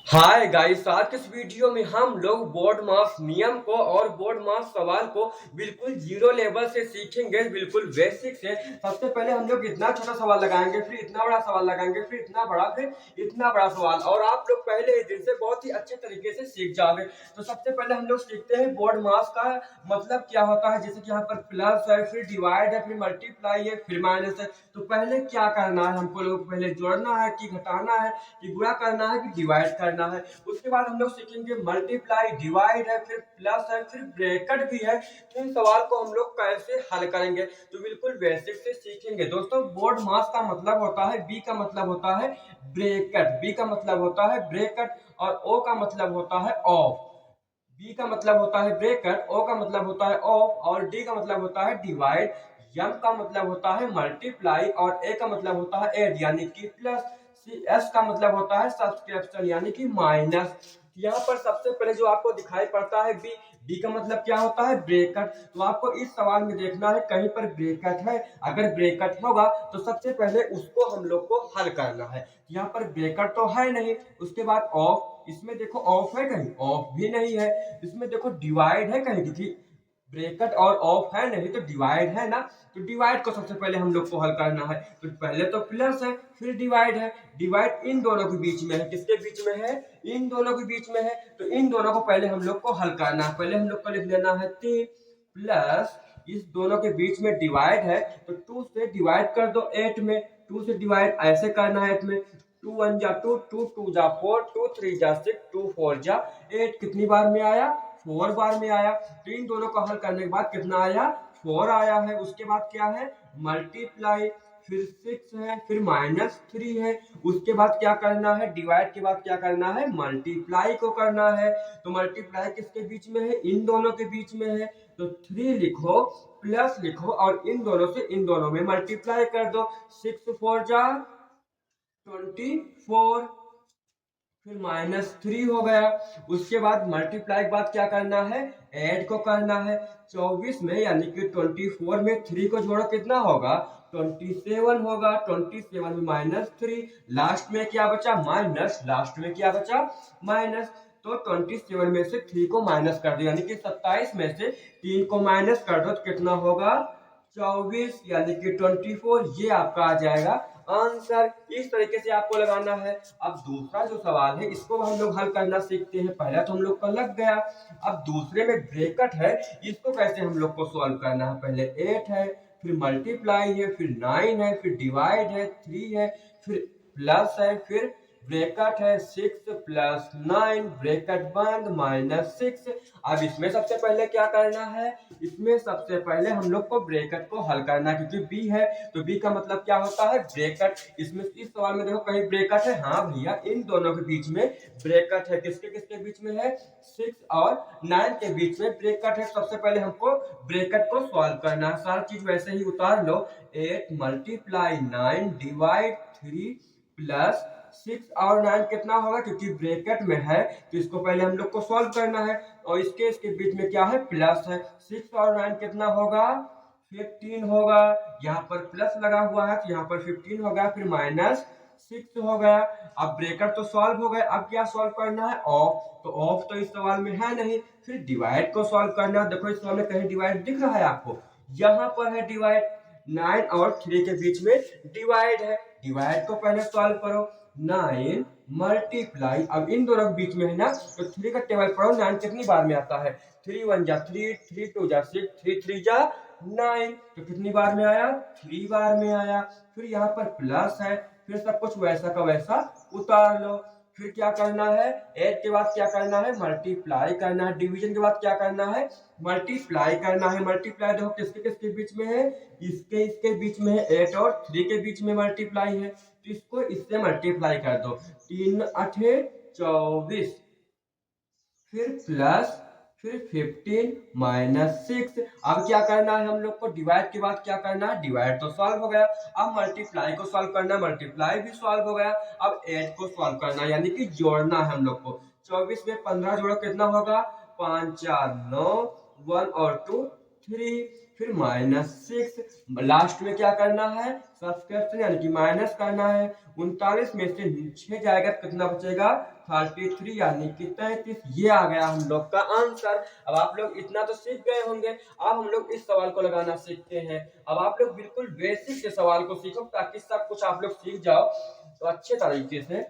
Hi guys, आज के इस वीडियो में हम लोग बोर्ड मास नियम को और बोर्ड मास सवाल को बिल्कुल जीरो लेवल से सीखेंगे, बिल्कुल बेसिक से। सबसे पहले हम लोग इतना छोटा सवाल लगाएंगे, फिर इतना बड़ा सवाल लगाएंगे, फिर इतना बड़ा, फिर इतना बड़ा सवाल, और आप लोग पहले ही दिन से बहुत ही अच्छे तरीके से सीख जाओगे। तो सबसे पहले हम लोग सीखते हैं बोर्ड मास का मतलब क्या होता है। जैसे कि यहाँ पर प्लस है, फिर डिवाइड है, फिर मल्टीप्लाई है, फिर माइनस है। तो पहले क्या करना है हमको, लोग पहले जोड़ना है कि घटाना है कि गुणा करना है कि डिवाइड करना है। उसके बाद हम लोग सीखेंगे मल्टीप्लाई, डिवाइड है, फिर प्लस है, फिर ब्रैकेट भी है। तो इन सवाल को हम लोग कैसे हल करेंगे, तो बिल्कुल बेसिक से सीखेंगे। दोस्तों, बोर्ड मास का मतलब होता है, बी का मतलब होता है ब्रैकेट, बी का मतलब होता है ब्रैकेट, और ओ का मतलब होता है ऑफ। बी का मतलब होता है ब्रैकेट, ओ का मतलब होता है ऑफ, और डी का मतलब होता है डिवाइड, एम का मतलब होता है मल्टीप्लाई, और ए का मतलब होता है ऐड यानी कि प्लस, सी एस का मतलब होता है सब्सट्रैक्शन यानी कि माइनस। यहाँ पर सबसे पहले जो आपको दिखाई पड़ता है बी, बी का मतलब क्या होता है ब्रैकेट। तो आपको इस सवाल में देखना है कहीं पर ब्रैकेट है। अगर ब्रैकेट होगा तो सबसे पहले उसको हम लोग को हल करना है। यहाँ पर ब्रैकेट तो है नहीं। उसके बाद ऑफ, इसमें देखो ऑफ है, कहीं ऑफ भी नहीं है। इसमें देखो डिवाइड है कहीं, क्योंकि ब्रैकेट और ऑफ है नहीं तो डिवाइड है ना। तो डिवाइड को सबसे पहले हम लोग को हल करना है। तो पहले तो प्लस है, फिर डिवाइड है। डिवाइड इन दोनों के बीच में है, किसके बीच में है, इन दोनों के बीच में है। तो इन दोनों को पहले हम लोग को हल करना है। पहले हम लोग को लिख लेना है 3 प्लस, इस दोनों के बीच में डिवाइड है तो 2 से डिवाइड कर दो 8 में। 2 से डिवाइड ऐसे करना है 8 में। 2 1 जा 2, 2 2 जा 4, 2 3 जा 6, 2 4 जा 8। कितनी बार में आया, 4 बार में आया। तो इन दोनों को हल करने के बाद कितना आया, 4 आया है। उसके बाद क्या है, मल्टीप्लाई, फिर 6 है, फिर -3 है। उसके बाद क्या करना है, डिवाइड के बाद क्या करना है, मल्टीप्लाई को करना है। तो मल्टीप्लाई किसके बीच में है, इन दोनों के बीच में है। तो 3 लिखो, प्लस लिखो, और इन दोनों से इन दोनों में मल्टीप्लाई कर दो। 6 4 जा 24, फिर -3 हो गया। उसके बाद मल्टीप्लाई के बाद क्या करना है, ऐड को करना है। 24 में यानी कि 24 में 3 को जोड़ो कितना होगा, 27 होगा। 27 में -3, लास्ट में क्या बचा, माइनस, लास्ट में क्या बचा, माइनस। तो 27 में से 3 को माइनस कर दो, यानी कि 27 में से 3 को माइनस कर दो तो कितना होगा, 24 यानी कि 24। ये आपका आ जाएगा आंसर। इस तरीके से आपको लगाना है। अब दूसरा जो सवाल है इसको हम लोग हल करना सीखते हैं। पहला तो हम लोग का लग गया। अब दूसरे में ब्रैकेट है, इसको कैसे हम लोग को सॉल्व करना है। पहले 8 है, फिर मल्टीप्लाई है, फिर 9 है, फिर डिवाइड है, 3 है, फिर प्लस है, फिर ब्रैकेट है 6 प्लस 9 ब्रैकेट बंद -6। अब इसमें सबसे पहले क्या करना है, इसमें सबसे पहले हम लोग को ब्रैकेट को हल करना है, क्योंकि बी है तो बी का मतलब क्या होता है ब्रैकेट। इसमें इस सवाल में देखो कहीं ब्रैकेट है, हाँ भैया इन दोनों के बीच में ब्रैकेट है। किसके किसके बीच में है, 6 और 9 के बीच में ब्रैकेट है। सबसे पहले हमको ब्रैकेट को सॉल्व करना है। सारी चीज वैसे ही उतार लो। 8 मल्टीप्लाई 9 डिवाइड 3 प्लस 6 और 9 कितना होगा, क्योंकि ब्रैकेट में है तो इसको पहले हम लोग को सॉल्व करना है। और इसके बीच में क्या है, प्लस है। 6 और 9 कितना होगा, 15 होगा। यहाँ पर प्लस लगा हुआ है तो यहाँ पर 15 होगा, फिर -6 हो गया। अब ब्रैकेट तो सॉल्व हो गया। अब क्या सॉल्व करना है, ऑफ। तो ऑफ तो इस सवाल में है नहीं। फिर डिवाइड को सॉल्व करना है। देखो इस सवाल में कहीं डिवाइड दिख रहा है आपको, यहाँ पर है डिवाइड। 9 और 3 के बीच में डिवाइड है। डिवाइड को पहले सॉल्व करो। 9 मल्टीप्लाई, अब इन दोनों के बीच में है ना तो 3 का टेबल पढ़ो। 9 कितनी बार में आता है, 3 1 जा 3, 3 2 जा 6, 3 3 जा 9। तो कितनी बार में आया, 3 बार में आया। फिर यहाँ पर प्लस है, फिर सब कुछ वैसा का वैसा उतार लो। फिर क्या करना है, ऐड के बाद क्या करना है, मल्टीप्लाई करना है। डिवीजन के बाद क्या करना है, मल्टीप्लाई करना है। मल्टीप्लाई देखो किसके किसके बीच में है, इसके बीच में है। 8 और 3 के बीच में मल्टीप्लाई है तो इसको इससे मल्टीप्लाई कर दो। 3 8 24, फिर प्लस, फिर 15 -6। अब क्या करना है हम लोग को, डिवाइड के बाद क्या करना है, डिवाइड तो सॉल्व हो गया। अब मल्टीप्लाई को सॉल्व करना है, मल्टीप्लाई भी सॉल्व हो गया। अब ऐड को सॉल्व करना है, यानी कि जोड़ना है हम लोग को। 24 में 15 जोड़ो कितना होगा, 5 4 9, 1 और 2 3, फिर -6। लास्ट में क्या करना है, सब्सट्रैक्शन यानी कि माइनस करना है। 39 में से 6 जाएगा कितना बचेगा, 33 यानी कि 33। ये आ गया हम लोग का आंसर। अब आप लोग इतना तो सीख गए होंगे। अब हम लोग इस सवाल को लगाना सीखते हैं। अब आप लोग बिल्कुल बेसिक से सवाल को सीखो ताकि सब कुछ आप लोग सीख जाओ तो अच्छे तरीके से।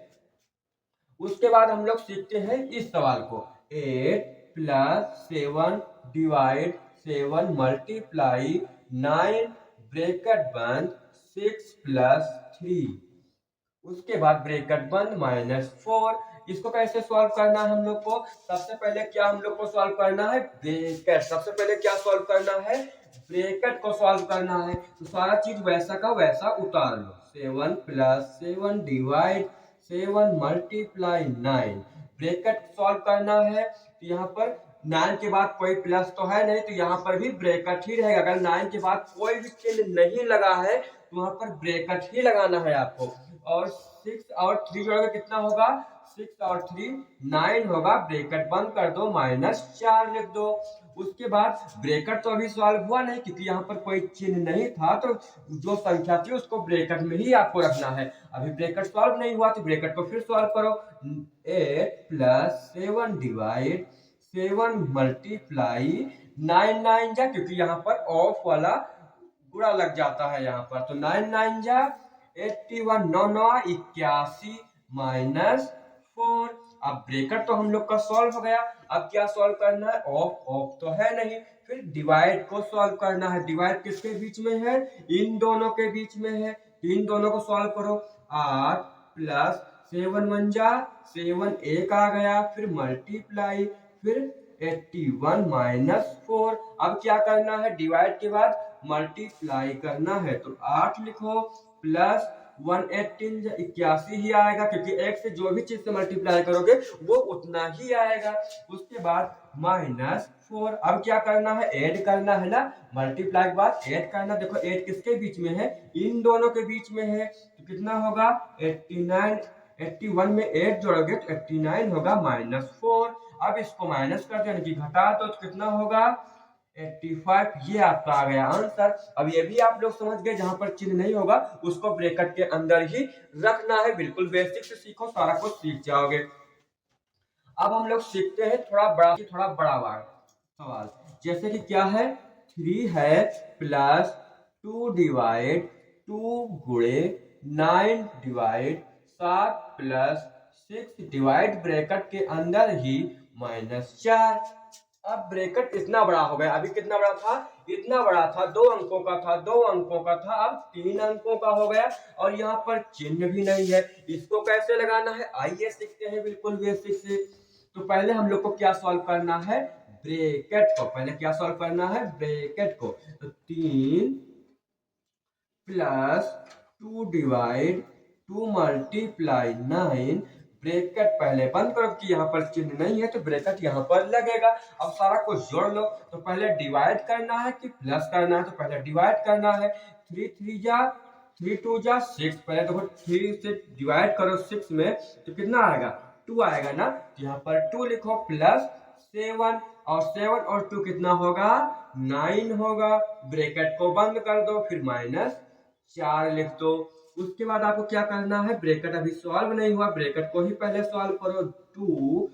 उसके बाद हम लोग सीखते हैं इस सवाल को। 8 + 7 डिवाइड 7 मल्टीप्लाई 9 ब्रैकेट बंद 6 + 3। उसके बाद ब्रैकेट बंद -4। इसको कैसे सॉल्व करना है हम लोग को? सबसे पहले क्या हम लोग को सॉल्व करना है? ब्रैकेट। सबसे पहले क्या सॉल्व करना है? ब्रैकेट को सॉल्व करना है। तो सारा चीज वैसा का वैसा उतार लो। 7 + 7 डिवाइड 7 मल्टीप्लाई 9। ब्रैकेट सॉल्व करना है तो यहाँ पर 9 के बाद कोई प्लस तो है नहीं, तो यहाँ पर भी ब्रैकेट ही रहेगा। अगर 9 के बाद कोई भी चिन्ह नहीं लगा है तो वहां पर ब्रैकेट ही लगाना है आपको। और 6 और 3 जोड़ोगे कितना होगा? 6 और 3 9 होगा। ब्रैकेट बंद कर दो, -4 लिख दो। उसके बाद ब्रैकेट तो अभी सॉल्व हुआ नहीं क्योंकि यहाँ पर कोई चिन्ह नहीं था, तो जो संख्या थी उसको ब्रैकेट में ही आपको रखना है। अभी ब्रैकेट सॉल्व नहीं हुआ तो ब्रैकेट को फिर सॉल्व करो। 8 + 7 डिवाइड 7 मल्टीप्लाई 9 9 जा, क्योंकि यहाँ पर ऑफ वाला बुरा लग जाता है यहाँ पर, तो 9 9 जा 81, 9 9 81 -4। अब ब्रैकेट तो हम लोग का सॉल्व हो गया। अब क्या सॉल्व करना है? ऑफ ऑफ तो है नहीं। फिर डिवाइड को सॉल्व करना है। डिवाइड किसके बीच में है? इन दोनों के बीच में है। तो इन दोनों को सॉल्व करो। 8 + 7 1 जा 7, 1 आ गया। फिर मल्टीप्लाई, फिर 81 -4। अब क्या करना है? डिवाइड के बाद मल्टीप्लाई करना है, तो 8 लिखो प्लस 118 81 ही आएगा, क्योंकि एक से जो भी चीज से मल्टीप्लाई करोगे वो उतना ही आएगा। उसके बाद -4। अब क्या करना है? ऐड करना है ना। मल्टीप्लाई के बाद ऐड करना। देखो 8 किसके बीच में है? इन दोनों के बीच में है। तो कितना होगा? 89। 81 में 8 जोड़ोगे तो 89 होगा -4। अब इसको माइनस कर दो यानी कि घटा दो, तो कितना होगा? 85। ये आपका आ गया आंसर। अब ये भी आप लोग समझ गए, जहां पर चिन्ह नहीं होगा उसको ब्रैकेट के अंदर ही रखना है। बिल्कुल बेसिक से सीखो, सारा कुछ सीख जाओगे। अब हम लोग सीखते हैं थोड़ा बड़ा वाला सवाल। जैसे कि क्या है? 3 है प्लस 2 डिवाइड 2 गुणे 9 डिवाइड 7 प्लस 6 डिवाइड ब्रैकेट के अंदर ही -4। अब ब्रैकेट इतना बड़ा हो गया। अभी कितना बड़ा था? इतना बड़ा था, 2 अंकों का था, 2 अंकों का था, अब 3 अंकों का हो गया। और यहाँ पर चिन्ह भी नहीं है। इसको कैसे लगाना है आइए सीखते हैं बिल्कुल बेसिक से। तो पहले हम लोग को क्या सॉल्व करना है? ब्रैकेट को। पहले क्या सॉल्व करना है? ब्रैकेट को। तो 3 + 2 डिवाइड 2 मल्टीप्लाई 9। ब्रैकेट पहले बंद करो कि यहाँ पर चिन्ह नहीं है, तो ब्रैकेट यहाँ पर लगेगा। अब सारा कुछ जोड़ लो। तो पहले डिवाइड करना है कि प्लस करना है? तो पहले डिवाइड करना है। 3 3 जा 3 2 जा 6। पहले देखो 3 से डिवाइड करो 6 में तो कितना आएगा? 2 आएगा ना। तो यहाँ पर 2 लिखो प्लस 7, और 7 और 2 कितना होगा? 9 होगा। ब्रैकेट को बंद कर दो, फिर -4 लिख दो। उसके बाद आपको क्या करना है? ब्रैकेट अभी सॉल्व नहीं हुआ, ब्रैकेट को ही पहले सॉल्व करो। 2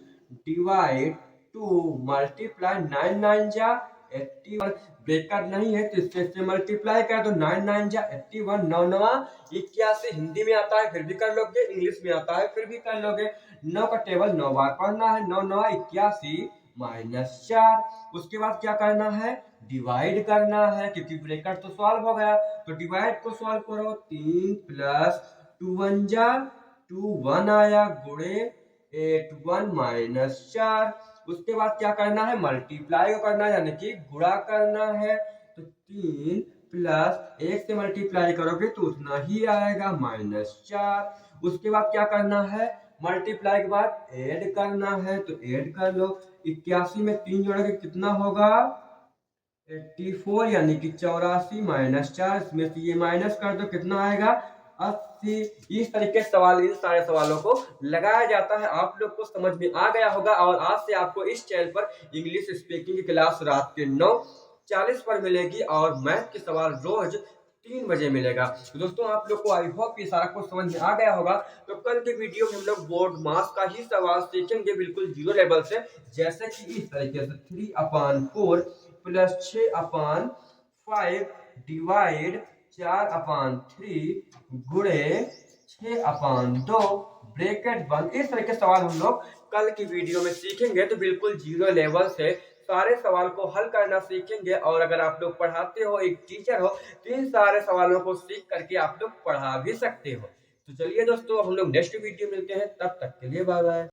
डिवाइड 2 मल्टीप्लाई 9 9 जा 81। ब्रैकेट नहीं है तो इससे मल्टीप्लाई कर दो। 9 9 जा 81, 9 9 81। हिंदी में आता है फिर भी कर लोगे, इंग्लिश में आता है फिर भी कर लोगे। 9 का टेबल 9 बार पढ़ना है। 9 9 81 -4। उसके बाद क्या करना है? डिवाइड करना है, क्योंकि ब्रैकेट तो सॉल्व हो गया। तो डिवाइड को सॉल्व करो। 3 + 2 1 जा 2 1 आया गुणे 81 -4। उसके बाद क्या करना है? मल्टीप्लाई को करना है, यानी कि गुणा करना है। तो 3 + 1 से मल्टीप्लाई करोगे तो उतना ही आएगा -4। उसके बाद क्या करना है? मल्टीप्लाई के बाद ऐड करना है, तो ऐड कर लो। 81 में 3 जोड़ोगे कितना होगा? 84, यानी कि 84 -4। इसमें से ये माइनस कर दो, कितना आएगा? 80। इस तरीके से सवाल, इन सारे सवालों को लगाया जाता है। आप लोग को समझ में आ गया होगा। और आज से आपको इस चैनल पर इंग्लिश स्पीकिंग की क्लास रात के 9:40 पर मिलेगी और मैथ के सवाल रोज 3 बजे मिलेगा। तो दोस्तों आप लोग को आई होप ये सारा कुछ समझ में आ गया होगा। तो कल के वीडियो में हम लोग बोर्ड मास का ही सवाल सीखेंगे बिल्कुल जीरो लेवल से, जैसे कि इस तरीके से 3/4 प्लस 6/5 डिवाइड 4/3 गुणे 6/2 ब्रैकेट बंद। इस तरह के सवाल हम लोग कल की वीडियो में सीखेंगे। तो बिल्कुल जीरो लेवल से सारे सवाल को हल करना सीखेंगे। और अगर आप लोग पढ़ाते हो, एक टीचर हो, तो इन सारे सवालों को सीख करके आप लोग पढ़ा भी सकते हो। तो चलिए दोस्तों, अब हम लोग नेक्स्ट वीडियो मिलते हैं, तब तक के लिए बाय बाय।